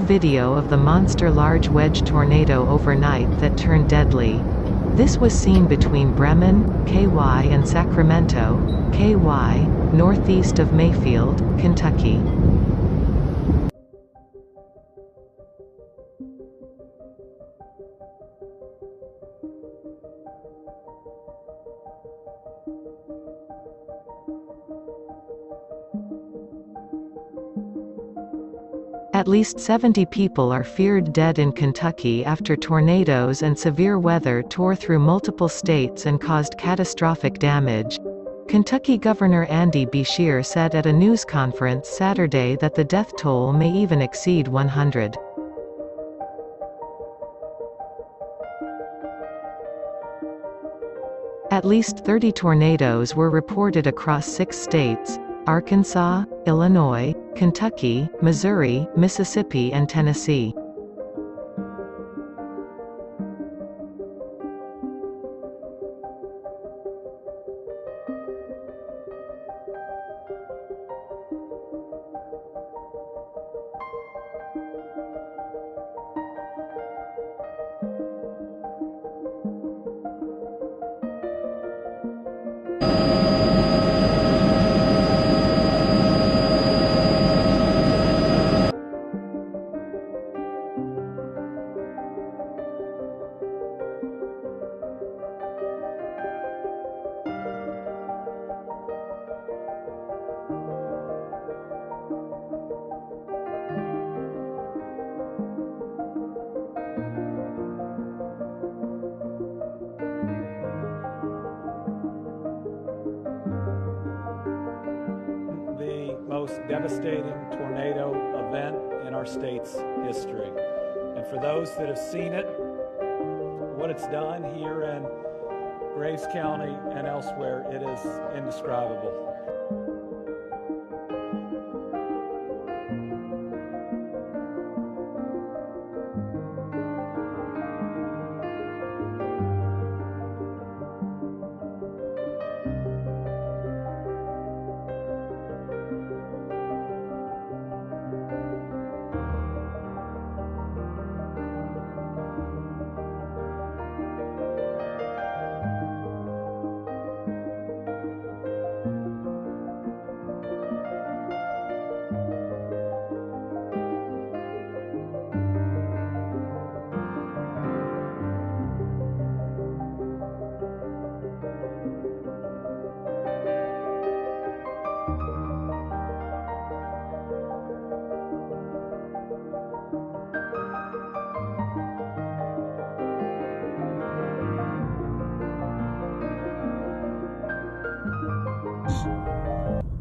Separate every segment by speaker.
Speaker 1: video of the monster large wedge tornado overnight that turned deadly. This was seen between Bremen, KY and Sacramento, KY, northeast of Mayfield, Kentucky. At least 70 people are feared dead in Kentucky after tornadoes and severe weather tore through multiple states and caused catastrophic damage. Kentucky Governor Andy Beshear said at a news conference Saturday that the death toll may even exceed 100. At least 30 tornadoes were reported across 6 states: Arkansas, Illinois, Kentucky, Missouri, Mississippi and Tennessee.
Speaker 2: Most devastating tornado event in our state's history. And for those that have seen it, what it's done here in Graves County and elsewhere, it is indescribable.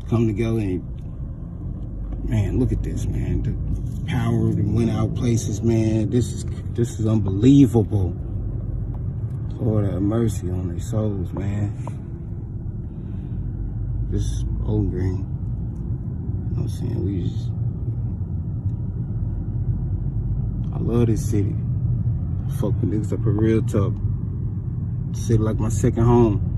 Speaker 3: Come together and, man, look at this, man. The power that went out places, man. This is unbelievable. Lord have mercy on their souls, man. This is Bowling Green. You know what I'm saying? I love this city. I fuck with niggas up here real tough. City like my second home.